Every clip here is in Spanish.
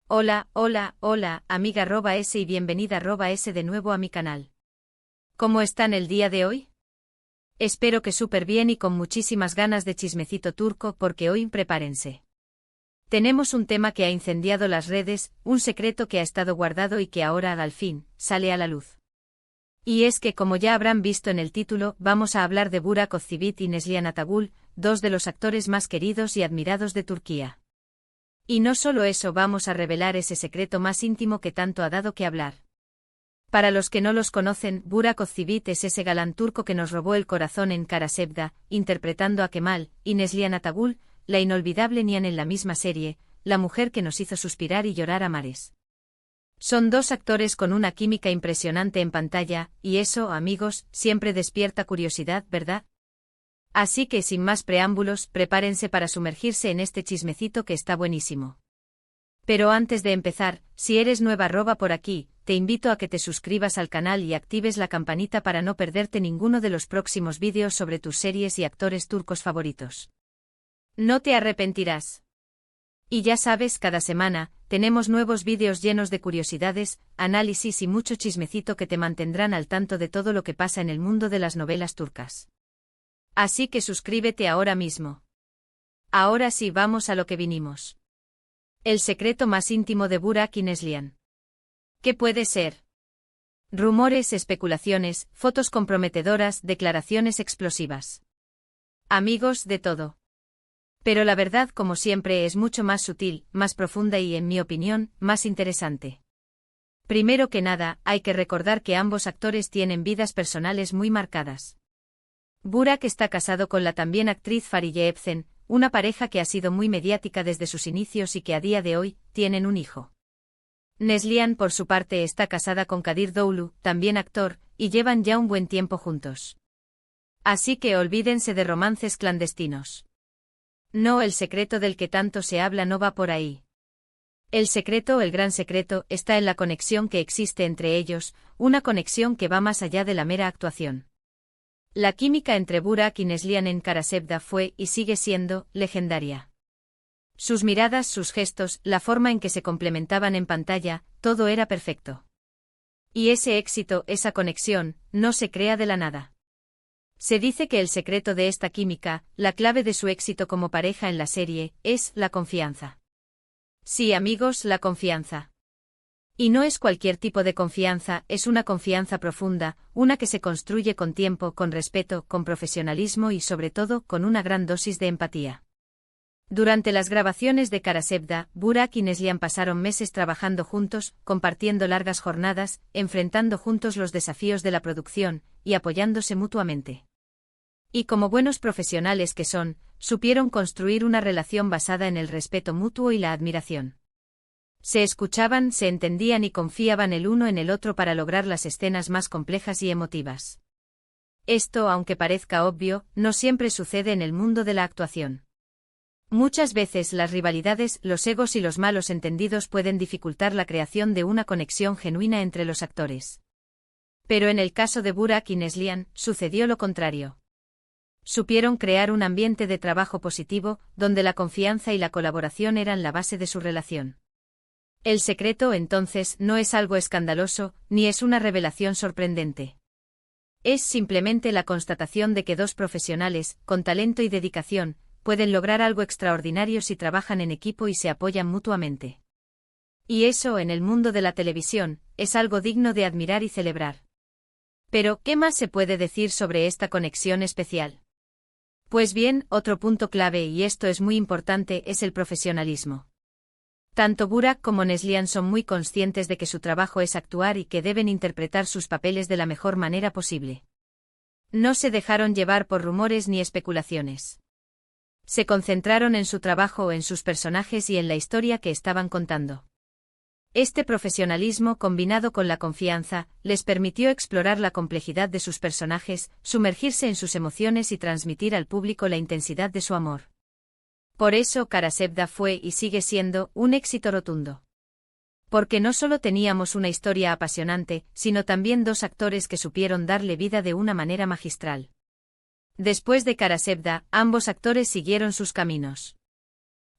Hola, hola, hola, amiga @S y bienvenida @S de nuevo a mi canal. ¿Cómo están el día de hoy? Espero que súper bien y con muchísimas ganas de chismecito turco porque hoy prepárense. Tenemos un tema que ha incendiado las redes, un secreto que ha estado guardado y que ahora, al fin, sale a la luz. Y es que, como ya habrán visto en el título, vamos a hablar de Burak Özçivit y Neslihan Atagül, dos de los actores más queridos y admirados de Turquía. Y no solo eso, vamos a revelar ese secreto más íntimo que tanto ha dado que hablar. Para los que no los conocen, Burak Özçivit es ese galán turco que nos robó el corazón en Kara Sevda, interpretando a Kemal, y Neslihan Atagül, la inolvidable Nihan en la misma serie, la mujer que nos hizo suspirar y llorar a mares. Son dos actores con una química impresionante en pantalla, y eso, amigos, siempre despierta curiosidad, ¿verdad? Así que sin más preámbulos, prepárense para sumergirse en este chismecito que está buenísimo. Pero antes de empezar, si eres nueva por aquí, te invito a que te suscribas al canal y actives la campanita para no perderte ninguno de los próximos vídeos sobre tus series y actores turcos favoritos. No te arrepentirás. Y ya sabes, cada semana, tenemos nuevos vídeos llenos de curiosidades, análisis y mucho chismecito que te mantendrán al tanto de todo lo que pasa en el mundo de las novelas turcas. Así que suscríbete ahora mismo. Ahora sí, vamos a lo que vinimos. El secreto más íntimo de Burak y Neslihan. ¿Qué puede ser? Rumores, especulaciones, fotos comprometedoras, declaraciones explosivas. Amigos, de todo. Pero la verdad, como siempre, es mucho más sutil, más profunda y, en mi opinión, más interesante. Primero que nada, hay que recordar que ambos actores tienen vidas personales muy marcadas. Burak está casado con la también actriz Fariye Evcen, una pareja que ha sido muy mediática desde sus inicios y que a día de hoy, tienen un hijo. Neslihan, por su parte, está casada con Kadir Doğulu, también actor, y llevan ya un buen tiempo juntos. Así que olvídense de romances clandestinos. No, el secreto del que tanto se habla no va por ahí. El secreto, el gran secreto, está en la conexión que existe entre ellos, una conexión que va más allá de la mera actuación. La química entre Burak y Neslihan en Kara Sevda fue, y sigue siendo, legendaria. Sus miradas, sus gestos, la forma en que se complementaban en pantalla, todo era perfecto. Y ese éxito, esa conexión, no se crea de la nada. Se dice que el secreto de esta química, la clave de su éxito como pareja en la serie, es la confianza. Sí, amigos, la confianza. Y no es cualquier tipo de confianza, es una confianza profunda, una que se construye con tiempo, con respeto, con profesionalismo y sobre todo, con una gran dosis de empatía. Durante las grabaciones de Kara Sevda, Burak y Neslihan pasaron meses trabajando juntos, compartiendo largas jornadas, enfrentando juntos los desafíos de la producción, y apoyándose mutuamente. Y como buenos profesionales que son, supieron construir una relación basada en el respeto mutuo y la admiración. Se escuchaban, se entendían y confiaban el uno en el otro para lograr las escenas más complejas y emotivas. Esto, aunque parezca obvio, no siempre sucede en el mundo de la actuación. Muchas veces las rivalidades, los egos y los malos entendidos pueden dificultar la creación de una conexión genuina entre los actores. Pero en el caso de Burak y Neslihan, sucedió lo contrario. Supieron crear un ambiente de trabajo positivo, donde la confianza y la colaboración eran la base de su relación. El secreto, entonces, no es algo escandaloso, ni es una revelación sorprendente. Es simplemente la constatación de que dos profesionales, con talento y dedicación, pueden lograr algo extraordinario si trabajan en equipo y se apoyan mutuamente. Y eso, en el mundo de la televisión, es algo digno de admirar y celebrar. Pero, ¿qué más se puede decir sobre esta conexión especial? Pues bien, otro punto clave, y esto es muy importante, es el profesionalismo. Tanto Burak como Neslihan son muy conscientes de que su trabajo es actuar y que deben interpretar sus papeles de la mejor manera posible. No se dejaron llevar por rumores ni especulaciones. Se concentraron en su trabajo, en sus personajes y en la historia que estaban contando. Este profesionalismo, combinado con la confianza, les permitió explorar la complejidad de sus personajes, sumergirse en sus emociones y transmitir al público la intensidad de su amor. Por eso Kara Sevda fue y sigue siendo un éxito rotundo. Porque no solo teníamos una historia apasionante, sino también dos actores que supieron darle vida de una manera magistral. Después de Kara Sevda, ambos actores siguieron sus caminos.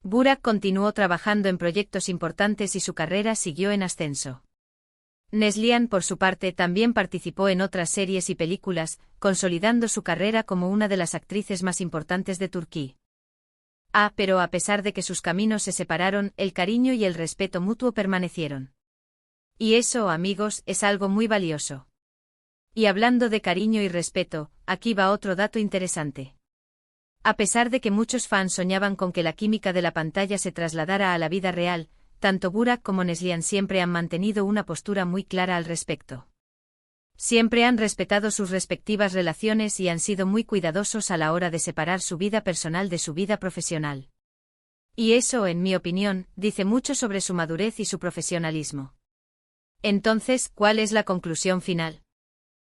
Burak continuó trabajando en proyectos importantes y su carrera siguió en ascenso. Neslihan, por su parte, también participó en otras series y películas, consolidando su carrera como una de las actrices más importantes de Turquía. Pero a pesar de que sus caminos se separaron, el cariño y el respeto mutuo permanecieron. Y eso, amigos, es algo muy valioso. Y hablando de cariño y respeto, aquí va otro dato interesante. A pesar de que muchos fans soñaban con que la química de la pantalla se trasladara a la vida real, tanto Burak como Neslihan siempre han mantenido una postura muy clara al respecto. Siempre han respetado sus respectivas relaciones y han sido muy cuidadosos a la hora de separar su vida personal de su vida profesional. Y eso, en mi opinión, dice mucho sobre su madurez y su profesionalismo. Entonces, ¿cuál es la conclusión final?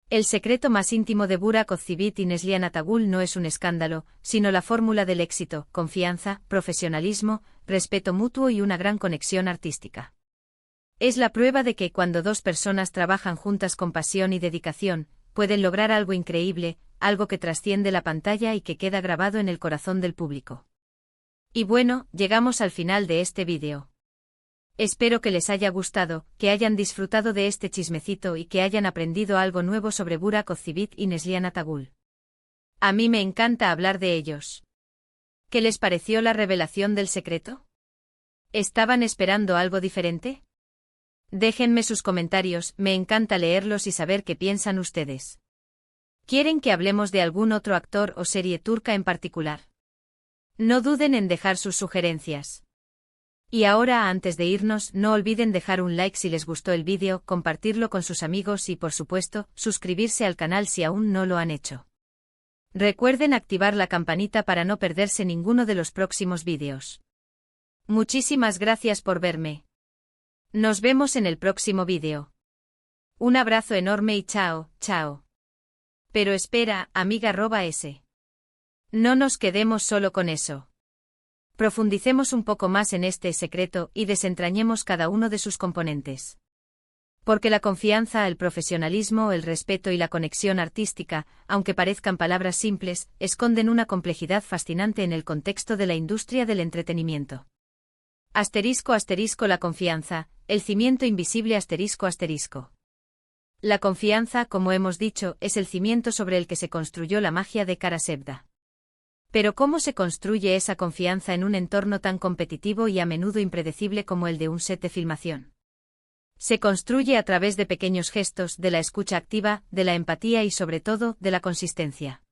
El secreto más íntimo de Burak Özçivit y Neslihan Atagül no es un escándalo, sino la fórmula del éxito: confianza, profesionalismo, respeto mutuo y una gran conexión artística. Es la prueba de que cuando dos personas trabajan juntas con pasión y dedicación, pueden lograr algo increíble, algo que trasciende la pantalla y que queda grabado en el corazón del público. Y bueno, llegamos al final de este vídeo. Espero que les haya gustado, que hayan disfrutado de este chismecito y que hayan aprendido algo nuevo sobre Burak Özçivit y Neslihan Atagül. A mí me encanta hablar de ellos. ¿Qué les pareció la revelación del secreto? ¿Estaban esperando algo diferente? Déjenme sus comentarios, me encanta leerlos y saber qué piensan ustedes. ¿Quieren que hablemos de algún otro actor o serie turca en particular? No duden en dejar sus sugerencias. Y ahora, antes de irnos, no olviden dejar un like si les gustó el vídeo, compartirlo con sus amigos y, por supuesto, suscribirse al canal si aún no lo han hecho. Recuerden activar la campanita para no perderse ninguno de los próximos vídeos. Muchísimas gracias por verme. Nos vemos en el próximo vídeo. Un abrazo enorme y chao, chao. Pero espera, amiga @s. No nos quedemos solo con eso. Profundicemos un poco más en este secreto y desentrañemos cada uno de sus componentes. Porque la confianza, el profesionalismo, el respeto y la conexión artística, aunque parezcan palabras simples, esconden una complejidad fascinante en el contexto de la industria del entretenimiento. *** La confianza, el cimiento invisible ***. La confianza, como hemos dicho, es el cimiento sobre el que se construyó la magia de Karasevda. Pero ¿cómo se construye esa confianza en un entorno tan competitivo y a menudo impredecible como el de un set de filmación? Se construye a través de pequeños gestos, de la escucha activa, de la empatía y sobre todo, de la consistencia.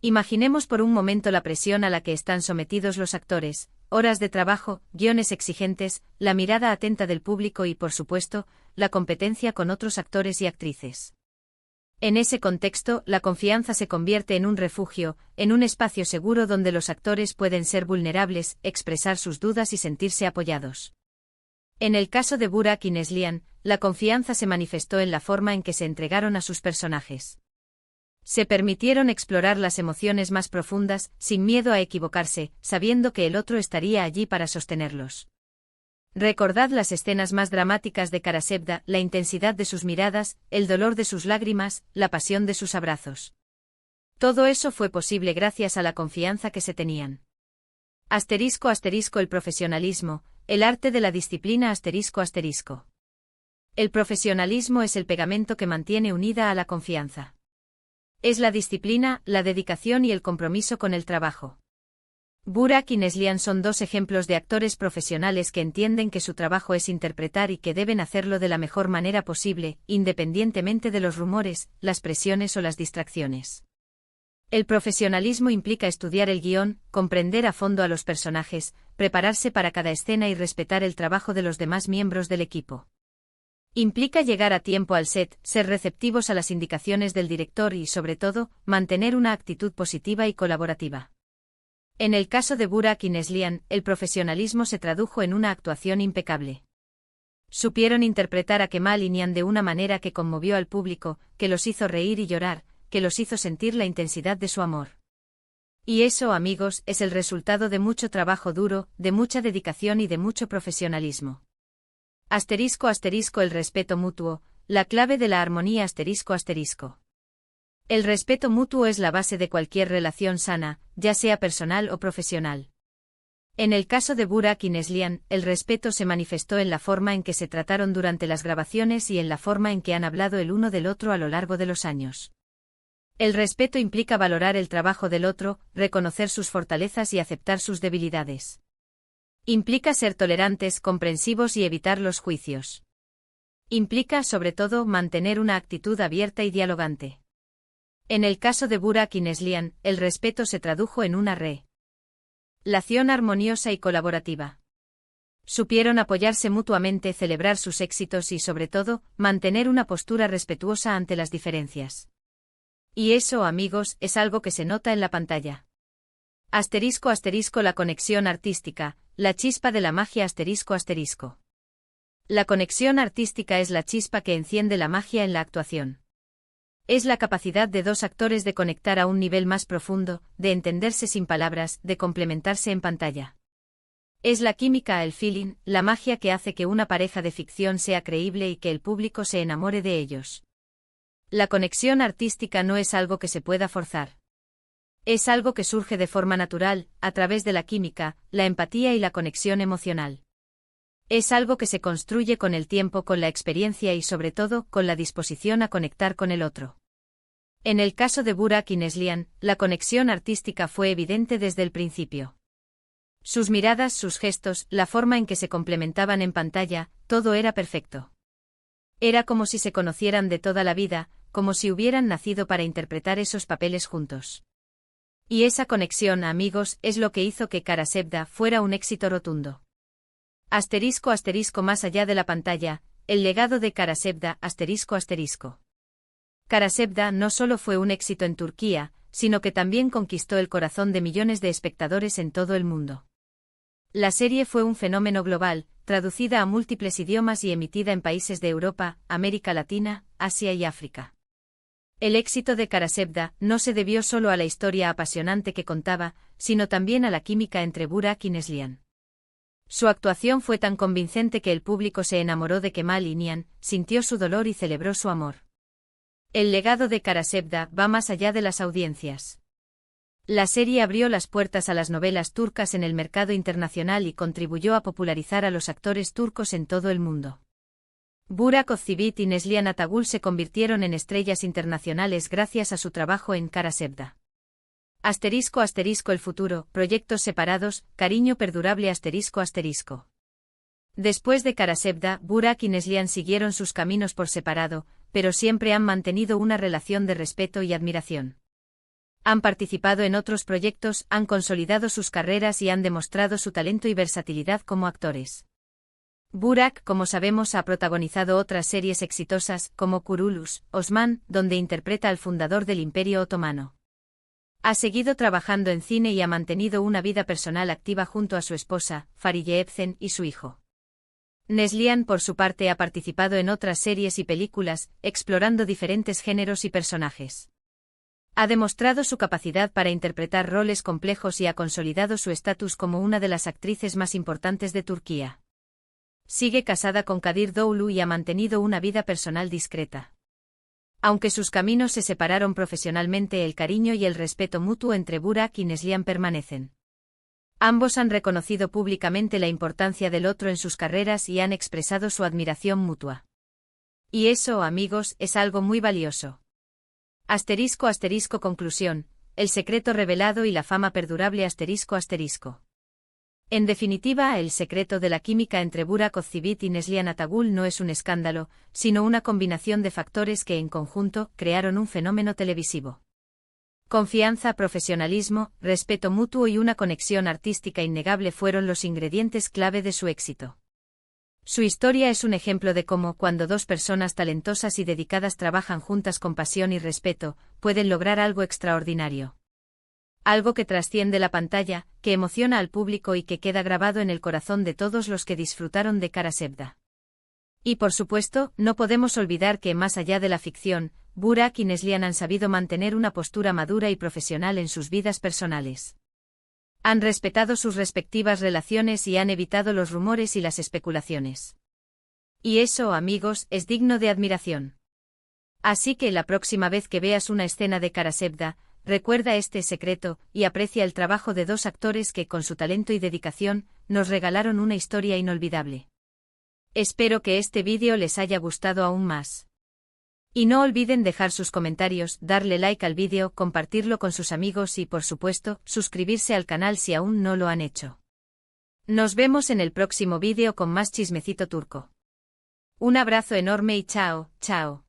Imaginemos por un momento la presión a la que están sometidos los actores, horas de trabajo, guiones exigentes, la mirada atenta del público y, por supuesto, la competencia con otros actores y actrices. En ese contexto, la confianza se convierte en un refugio, en un espacio seguro donde los actores pueden ser vulnerables, expresar sus dudas y sentirse apoyados. En el caso de Burak y Neslihan, la confianza se manifestó en la forma en que se entregaron a sus personajes. Se permitieron explorar las emociones más profundas, sin miedo a equivocarse, sabiendo que el otro estaría allí para sostenerlos. Recordad las escenas más dramáticas de Karasevda, la intensidad de sus miradas, el dolor de sus lágrimas, la pasión de sus abrazos. Todo eso fue posible gracias a la confianza que se tenían. *** El profesionalismo, el arte de la disciplina ***. El profesionalismo es el pegamento que mantiene unida a la confianza. Es la disciplina, la dedicación y el compromiso con el trabajo. Burak y Neslihan son dos ejemplos de actores profesionales que entienden que su trabajo es interpretar y que deben hacerlo de la mejor manera posible, independientemente de los rumores, las presiones o las distracciones. El profesionalismo implica estudiar el guión, comprender a fondo a los personajes, prepararse para cada escena y respetar el trabajo de los demás miembros del equipo. Implica llegar a tiempo al set, ser receptivos a las indicaciones del director y, sobre todo, mantener una actitud positiva y colaborativa. En el caso de Burak y Neslihan, el profesionalismo se tradujo en una actuación impecable. Supieron interpretar a Kemal y Nihan de una manera que conmovió al público, que los hizo reír y llorar, que los hizo sentir la intensidad de su amor. Y eso, amigos, es el resultado de mucho trabajo duro, de mucha dedicación y de mucho profesionalismo. *** El respeto mutuo, la clave de la armonía ***. El respeto mutuo es la base de cualquier relación sana, ya sea personal o profesional. En el caso de Burak y Neslihan, el respeto se manifestó en la forma en que se trataron durante las grabaciones y en la forma en que han hablado el uno del otro a lo largo de los años. El respeto implica valorar el trabajo del otro, reconocer sus fortalezas y aceptar sus debilidades. Implica ser tolerantes, comprensivos y evitar los juicios. Implica, sobre todo, mantener una actitud abierta y dialogante. En el caso de Burak y Neslihan, el respeto se tradujo en una relación armoniosa y colaborativa. Supieron apoyarse mutuamente, celebrar sus éxitos y, sobre todo, mantener una postura respetuosa ante las diferencias. Y eso, amigos, es algo que se nota en la pantalla. *** La conexión artística, la chispa de la magia ***. La conexión artística es la chispa que enciende la magia en la actuación. Es la capacidad de dos actores de conectar a un nivel más profundo, de entenderse sin palabras, de complementarse en pantalla. Es la química, el feeling, la magia que hace que una pareja de ficción sea creíble y que el público se enamore de ellos. La conexión artística no es algo que se pueda forzar. Es algo que surge de forma natural, a través de la química, la empatía y la conexión emocional. Es algo que se construye con el tiempo, con la experiencia y, sobre todo, con la disposición a conectar con el otro. En el caso de Burak y Neslihan, la conexión artística fue evidente desde el principio. Sus miradas, sus gestos, la forma en que se complementaban en pantalla, todo era perfecto. Era como si se conocieran de toda la vida, como si hubieran nacido para interpretar esos papeles juntos. Y esa conexión, amigos, es lo que hizo que Karasevda fuera un éxito rotundo. *** Más allá de la pantalla, el legado de Karasevda ***. Karasevda no solo fue un éxito en Turquía, sino que también conquistó el corazón de millones de espectadores en todo el mundo. La serie fue un fenómeno global, traducida a múltiples idiomas y emitida en países de Europa, América Latina, Asia y África. El éxito de Karasevda no se debió solo a la historia apasionante que contaba, sino también a la química entre Burak y Neslihan. Su actuación fue tan convincente que el público se enamoró de Kemal İnan, sintió su dolor y celebró su amor. El legado de Karasevda va más allá de las audiencias. La serie abrió las puertas a las novelas turcas en el mercado internacional y contribuyó a popularizar a los actores turcos en todo el mundo. Burak Özçivit y Neslihan Atagül se convirtieron en estrellas internacionales gracias a su trabajo en Karasevda. *** El futuro, proyectos separados, cariño perdurable ***. Después de Karasevda, Burak y Neslihan siguieron sus caminos por separado, pero siempre han mantenido una relación de respeto y admiración. Han participado en otros proyectos, han consolidado sus carreras y han demostrado su talento y versatilidad como actores. Burak, como sabemos, ha protagonizado otras series exitosas, como Kurulus, Osman, donde interpreta al fundador del Imperio Otomano. Ha seguido trabajando en cine y ha mantenido una vida personal activa junto a su esposa, Fariye Evcen, y su hijo. Neslihan, por su parte, ha participado en otras series y películas, explorando diferentes géneros y personajes. Ha demostrado su capacidad para interpretar roles complejos y ha consolidado su estatus como una de las actrices más importantes de Turquía. Sigue casada con Kadir Doğulu y ha mantenido una vida personal discreta. Aunque sus caminos se separaron profesionalmente, el cariño y el respeto mutuo entre Burak y Neslihan permanecen. Ambos han reconocido públicamente la importancia del otro en sus carreras y han expresado su admiración mutua. Y eso, amigos, es algo muy valioso. *** Conclusión, el secreto revelado y la fama perdurable ***. En definitiva, el secreto de la química entre Burak Özçivit y Neslihan Atagül no es un escándalo, sino una combinación de factores que en conjunto crearon un fenómeno televisivo. Confianza, profesionalismo, respeto mutuo y una conexión artística innegable fueron los ingredientes clave de su éxito. Su historia es un ejemplo de cómo, cuando dos personas talentosas y dedicadas trabajan juntas con pasión y respeto, pueden lograr algo extraordinario. Algo que trasciende la pantalla, que emociona al público y que queda grabado en el corazón de todos los que disfrutaron de Karasevda. Y por supuesto, no podemos olvidar que, más allá de la ficción, Burak y Neslihan han sabido mantener una postura madura y profesional en sus vidas personales. Han respetado sus respectivas relaciones y han evitado los rumores y las especulaciones. Y eso, amigos, es digno de admiración. Así que la próxima vez que veas una escena de Karasevda, recuerda este secreto y aprecia el trabajo de dos actores que, con su talento y dedicación, nos regalaron una historia inolvidable. Espero que este vídeo les haya gustado aún más. Y no olviden dejar sus comentarios, darle like al vídeo, compartirlo con sus amigos y, por supuesto, suscribirse al canal si aún no lo han hecho. Nos vemos en el próximo vídeo con más chismecito turco. Un abrazo enorme y chao, chao.